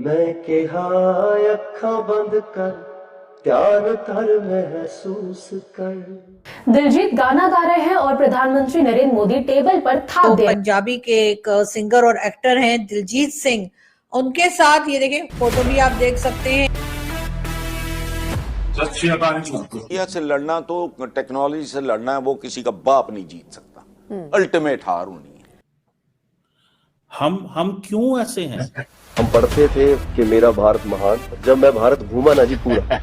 मैं कहा अखा बंद कर ध्यान कर महसूस कर। दिलजीत गाना गा रहे हैं और प्रधानमंत्री नरेंद्र मोदी टेबल पर थाप दे। पंजाबी के एक सिंगर और एक्टर हैं दिलजीत सिंह, उनके साथ ये देखिए फोटो भी आप देख सकते हैं। इंडिया से लड़ना तो टेक्नोलॉजी से लड़ना है, वो किसी का बाप नहीं जीत सकता। अल्टीमेट हार होनी है। हम क्यों ऐसे हैं? हम पढ़ते थे कि मेरा भारत महान, जब मैं भारत घूमा ना जी पूरा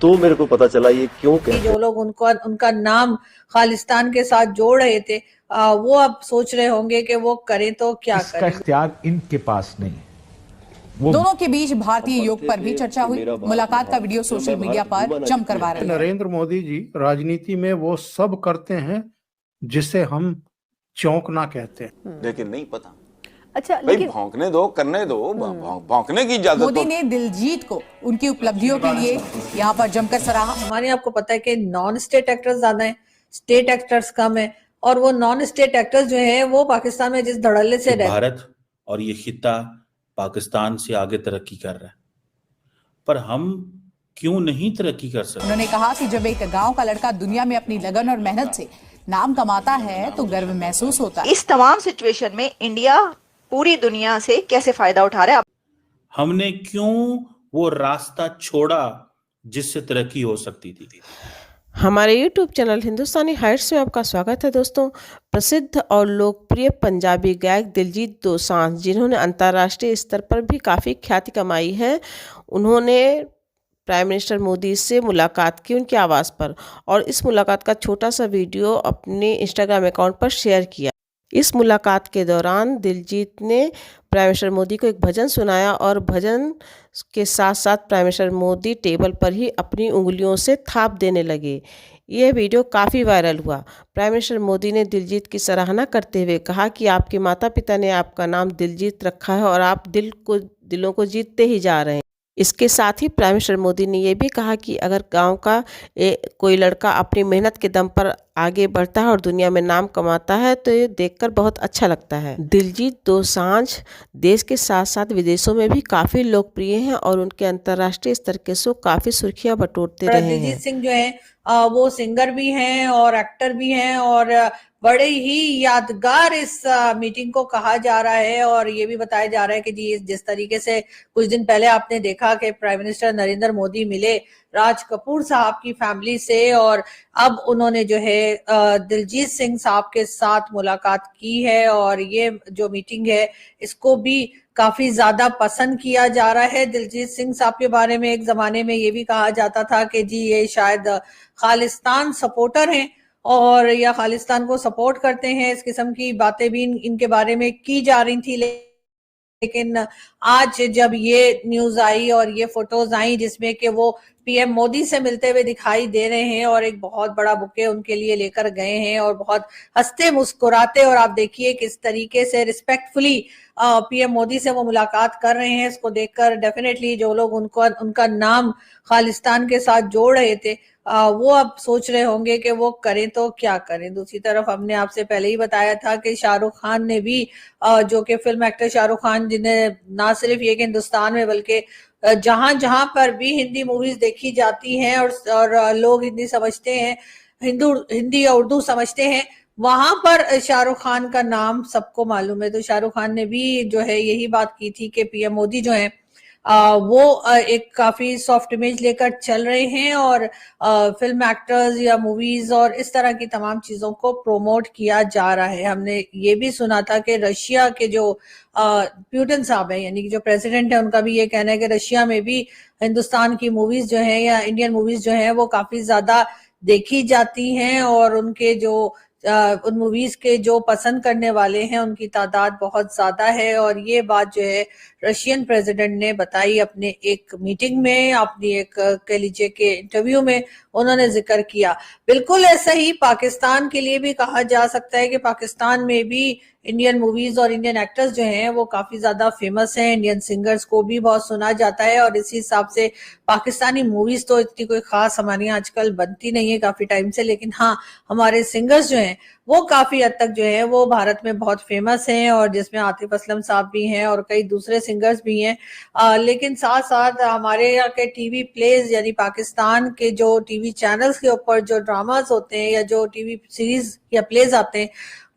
तो मेरे को पता चला ये क्यों कहते जो लोग उनका नाम खालिस्तान के साथ जोड़ रहे थे, वो अब सोच रहे होंगे कि वो करें तो क्या करें। इसका इख्तियार इनके पास नहीं है। दोनों के बीच भारतीय योग पर भी चर्चा हुई। मुलाकात का वीडियो सोशल मीडिया पर जमकर वायरल है। नरेंद्र मोदी जी राजनीति में वो सब करते हैं जिसे हम चौंकना कहते हैं, लेकिन नहीं पता। अच्छा, भाई भौंकने दो, करने दो, भौंकने की इजाजत। मोदी ने दिलजीत को उनकी उपलब्धियों के लिए यहाँ पर जमकर सराहा। हमारे आपको पता है कि नॉन स्टेट एक्टर्स ज्यादा हैं, स्टेट एक्टर्स कम है, और वो नॉन स्टेट एक्टर्स जो है वो पाकिस्तान में जिस धड़ल्ले से भारत और ये खित्ता पाकिस्तान से आगे तरक्की कर रहा है, पर हम क्यों नहीं तरक्की कर सकते? उन्होंने कहा कि जब एक गांव का लड़का दुनिया में अपनी लगन और मेहनत से नाम कमाता है तो गर्व महसूस होता है। इस तमाम सिचुएशन में इंडिया पूरी दुनिया से कैसे फायदा उठा रहा है? हमने क्यों वो रास्ता छोड़ा जिससे तरक्की हो सकती थी? हमारे YouTube चैनल हिंदुस्तानी हाइट्स में आपका स्वागत है दोस्तों। प्रसिद्ध और लोकप्रिय पंजाबी गायक दिलजीत दोसांझ, जिन्होंने अंतर्राष्ट्रीय स्तर पर भी काफ़ी ख्याति कमाई है, उन्होंने प्राइम मिनिस्टर मोदी से मुलाकात की उनके आवास पर, और इस मुलाकात का छोटा सा वीडियो अपने इंस्टाग्राम अकाउंट पर शेयर किया। इस मुलाकात के दौरान दिलजीत ने प्राइम मिनिस्टर मोदी को एक भजन सुनाया और भजन के साथ साथ प्राइम मिनिस्टर मोदी टेबल पर ही अपनी उंगलियों से थाप देने लगे। यह वीडियो काफ़ी वायरल हुआ। प्राइम मिनिस्टर मोदी ने दिलजीत की सराहना करते हुए कहा कि आपके माता पिता ने आपका नाम दिलजीत रखा है और आप दिलों को जीतते ही जा रहे हैं। इसके साथ ही प्राइम मिनिस्टर मोदी ने यह भी कहा कि अगर गांव का कोई लड़का अपनी मेहनत के दम पर आगे बढ़ता है और दुनिया में नाम कमाता है तो ये देखकर बहुत अच्छा लगता है। दिलजीत दोसांझ देश के साथ साथ विदेशों में भी काफ़ी लोकप्रिय हैं और उनके अंतर्राष्ट्रीय स्तर के शो काफ़ी सुर्खियां बटोरते रहे हैं। दिलजीत सिंह जो है वो सिंगर भी हैं और एक्टर भी हैं, और बड़े ही यादगार इस मीटिंग को कहा जा रहा है। और ये भी बताया जा रहा है कि जी जिस तरीके से कुछ दिन पहले आपने देखा कि प्राइम मिनिस्टर नरेंद्र मोदी मिले राज कपूर साहब की फैमिली से, और अब उन्होंने जो है दिलजीत सिंह साहब के साथ मुलाकात की है, और ये जो मीटिंग है इसको भी काफी ज्यादा पसंद किया जा रहा है। दिलजीत सिंह साहब के बारे में एक जमाने में ये भी कहा जाता था कि जी ये शायद खालिस्तान सपोर्टर हैं और या खालिस्तान को सपोर्ट करते हैं, इस किस्म की बातें भी इनके बारे में की जा रही थी। लेकिन आज जब ये न्यूज आई और ये फोटोज आई जिसमें कि वो पीएम मोदी से मिलते हुए दिखाई दे रहे हैं और एक बहुत बड़ा बुके उनके लिए लेकर गए हैं और बहुत हंसते मुस्कुराते, और आप देखिए किस तरीके से रिस्पेक्टफुली पीएम मोदी से वो मुलाकात कर रहे हैं। इसको देखकर डेफिनेटली जो लोग उनका नाम खालिस्तान के साथ जोड़ रहे थे वो अब सोच रहे होंगे कि वो करें तो क्या करें। दूसरी तरफ हमने आपसे पहले ही बताया था कि शाहरुख खान ने भी जो कि फिल्म एक्टर शाहरुख खान, जिन्हें ना सिर्फ ये कि हिंदुस्तान में बल्कि जहां जहां पर भी हिंदी मूवीज देखी जाती हैं और लोग हिंदी समझते हैं, हिंदी या उर्दू समझते हैं, वहां पर शाहरुख खान का नाम सबको मालूम है। तो शाहरुख खान ने भी जो है यही बात की थी कि पीएम मोदी जो है वो एक काफी सॉफ्ट इमेज लेकर चल रहे हैं और फिल्म एक्टर्स या मूवीज और इस तरह की तमाम चीजों को प्रोमोट किया जा रहा है। हमने ये भी सुना था कि रशिया के जो पुतिन साहब है, यानी कि जो प्रेसिडेंट है, उनका भी ये कहना है कि रशिया में भी हिंदुस्तान की मूवीज जो है या इंडियन मूवीज जो है वो काफी ज्यादा देखी जाती हैं, और उनके जो उन मूवीज के जो पसंद करने वाले हैं उनकी तादाद बहुत ज्यादा है। और ये बात जो है रशियन प्रेसिडेंट ने बताई अपने एक मीटिंग में, अपनी एक कह लीजिए कि इंटरव्यू में उन्होंने जिक्र किया। बिल्कुल ऐसा ही पाकिस्तान के लिए भी कहा जा सकता है कि पाकिस्तान में भी इंडियन मूवीज और इंडियन एक्टर्स जो हैं वो काफी ज्यादा फेमस हैं, इंडियन सिंगर्स को भी बहुत सुना जाता है, और इसी हिसाब से पाकिस्तानी मूवीज तो इतनी कोई खास हमारे यहाँ आजकल बनती नहीं है काफी टाइम से, लेकिन हाँ हमारे सिंगर्स जो हैं हैं वो काफी हद तक जो है वो भारत में बहुत फेमस हैं, और जिसमें आतिफ असलम साहब भी हैं और कई दूसरे सिंगर्स भी हैं। लेकिन साथ साथ हमारे यहाँ के टीवी प्लेज, यानी पाकिस्तान के जो टीवी चैनल्स के ऊपर जो ड्रामास होते हैं या जो टीवी सीरीज या प्लेज आते हैं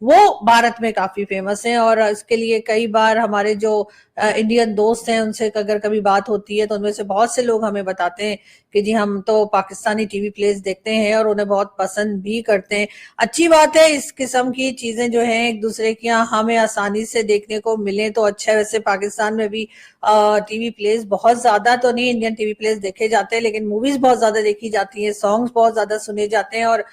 वो भारत में काफी फेमस हैं। और इसके लिए कई बार हमारे जो इंडियन दोस्त हैं उनसे अगर कभी बात होती है तो उनमें से बहुत से लोग हमें बताते हैं कि जी हम तो पाकिस्तानी टीवी प्लेज देखते हैं और उन्हें बहुत पसंद भी करते हैं। अच्छी बात है, इस किस्म की चीजें जो हैं एक दूसरे की यहाँ हमें आसानी से देखने को मिले तो अच्छा है। वैसे पाकिस्तान में भी टीवी प्लेज बहुत ज्यादा तो नहीं, इंडियन टीवी प्लेज देखे जाते हैं, लेकिन मूवीज बहुत ज्यादा देखी जाती है, सॉन्ग्स बहुत ज्यादा सुने जाते हैं। और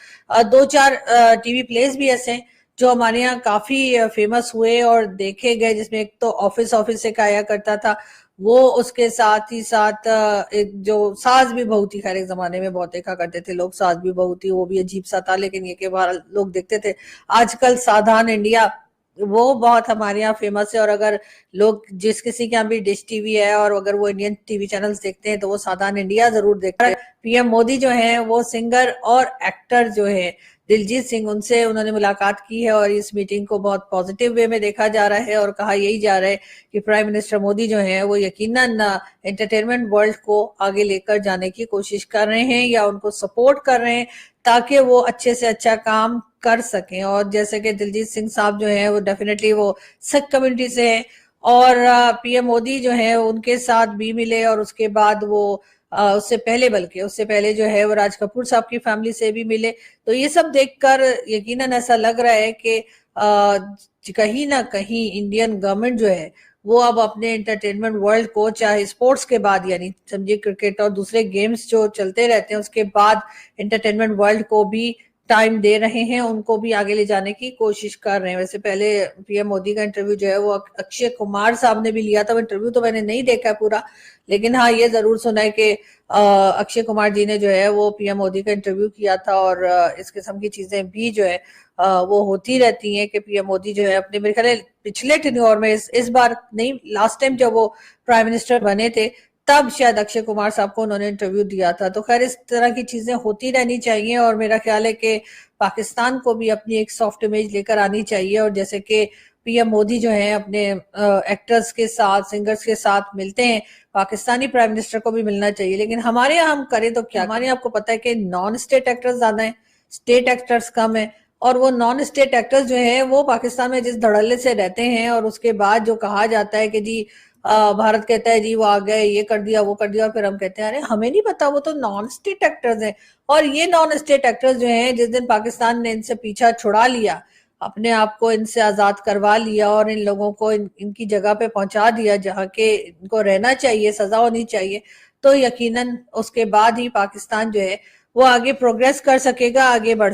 2-4 टीवी प्लेज भी ऐसे हैं जो हमारे यहाँ काफी फेमस हुए और देखे गए, जिसमें एक तो ऑफिस से आया करता था वो, उसके साथ ही साथ एक जो सास भी बहू थी, खैर एक जमाने में बहुत देखा करते थे लोग सास भी बहू थी, वो भी अजीब सा था लेकिन ये के बार लोग देखते थे। आजकल सावधान इंडिया वो बहुत हमारे यहाँ फेमस है, और अगर लोग जिस किसी के यहाँ भी डिश टीवी है और अगर वो इंडियन टीवी चैनल्स देखते हैं तो वो सावधान इंडिया जरूर देखते हैं। पीएम मोदी जो है वो सिंगर और एक्टर जो है दिलजीत सिंह, उनसे उन्होंने मुलाकात की है और इस मीटिंग को बहुत पॉजिटिव वे में देखा जा रहा है और कहा यही जा रहा है कि प्राइम मिनिस्टर मोदी जो है वो यकीनन एंटरटेनमेंट वर्ल्ड को आगे लेकर जाने की कोशिश कर रहे हैं या उनको सपोर्ट कर रहे हैं ताकि वो अच्छे से अच्छा काम कर सकें। और जैसे कि दिलजीत सिंह साहब जो है वो डेफिनेटली वो सिख कम्युनिटी से है और पीएम मोदी जो है उनके साथ भी मिले, और उसके बाद वो उससे पहले जो है वो राज कपूर साहब की फैमिली से भी मिले। तो ये सब देखकर यकीनन ऐसा लग रहा है कि कहीं ना कहीं इंडियन गवर्नमेंट जो है वो अब अपने एंटरटेनमेंट वर्ल्ड को, चाहे स्पोर्ट्स के बाद यानी समझिए क्रिकेट और दूसरे गेम्स जो चलते रहते हैं उसके बाद एंटरटेनमेंट वर्ल्ड को भी टाइम दे रहे हैं, उनको भी आगे ले जाने की कोशिश कर रहे हैं। वैसे पहले पीएम मोदी का इंटरव्यू जो है वो अक्षय कुमार साहब ने भी लिया था, वो इंटरव्यू तो मैंने नहीं देखा पूरा, लेकिन हाँ ये जरूर सुना है कि अक्षय कुमार जी ने जो है वो पीएम मोदी का इंटरव्यू किया था। और इस किस्म की चीजें भी जो है वो होती रहती हैं कि पीएम मोदी जो है अपने मेरे ख्याल पिछले टेन्योर में इस बार नहीं, लास्ट टाइम जब वो प्राइम मिनिस्टर बने थे तब शायद अक्षय कुमार साहब को उन्होंने इंटरव्यू दिया था। तो खैर इस तरह की चीजें होती रहनी चाहिए और मेरा ख्याल है कि पाकिस्तान को भी अपनी एक सॉफ्ट इमेज लेकर आनी चाहिए। और जैसे कि पीएम मोदी जो है अपने एक्टर्स के साथ, सिंगर्स के साथ मिलते हैं, पाकिस्तानी प्राइम मिनिस्टर को भी मिलना चाहिए। लेकिन हमारे यहाँ हम करें तो क्या, हमारे यहाँ आपको पता है कि नॉन स्टेट एक्टर्स ज्यादा है, स्टेट एक्टर्स कम है। और वो नॉन स्टेट एक्टर्स जो है वो पाकिस्तान में जिस धड़ल्ले से रहते हैं और उसके बाद जो कहा जाता है कि जी भारत कहता है जी वो आ गए, ये कर दिया वो कर दिया, और फिर हम कहते हैं अरे हमें नहीं पता, वो तो नॉन स्टेट एक्टर्स हैं। और ये नॉन स्टेट एक्टर्स जो हैं जिस दिन पाकिस्तान ने इनसे पीछा छुड़ा लिया, अपने आप को इनसे आजाद करवा लिया और इन लोगों को इनकी जगह पे पहुंचा दिया जहाँ के इनको रहना चाहिए, सजा होनी चाहिए, तो यकीनन उसके बाद ही पाकिस्तान जो है वो आगे प्रोग्रेस कर सकेगा, आगे बढ़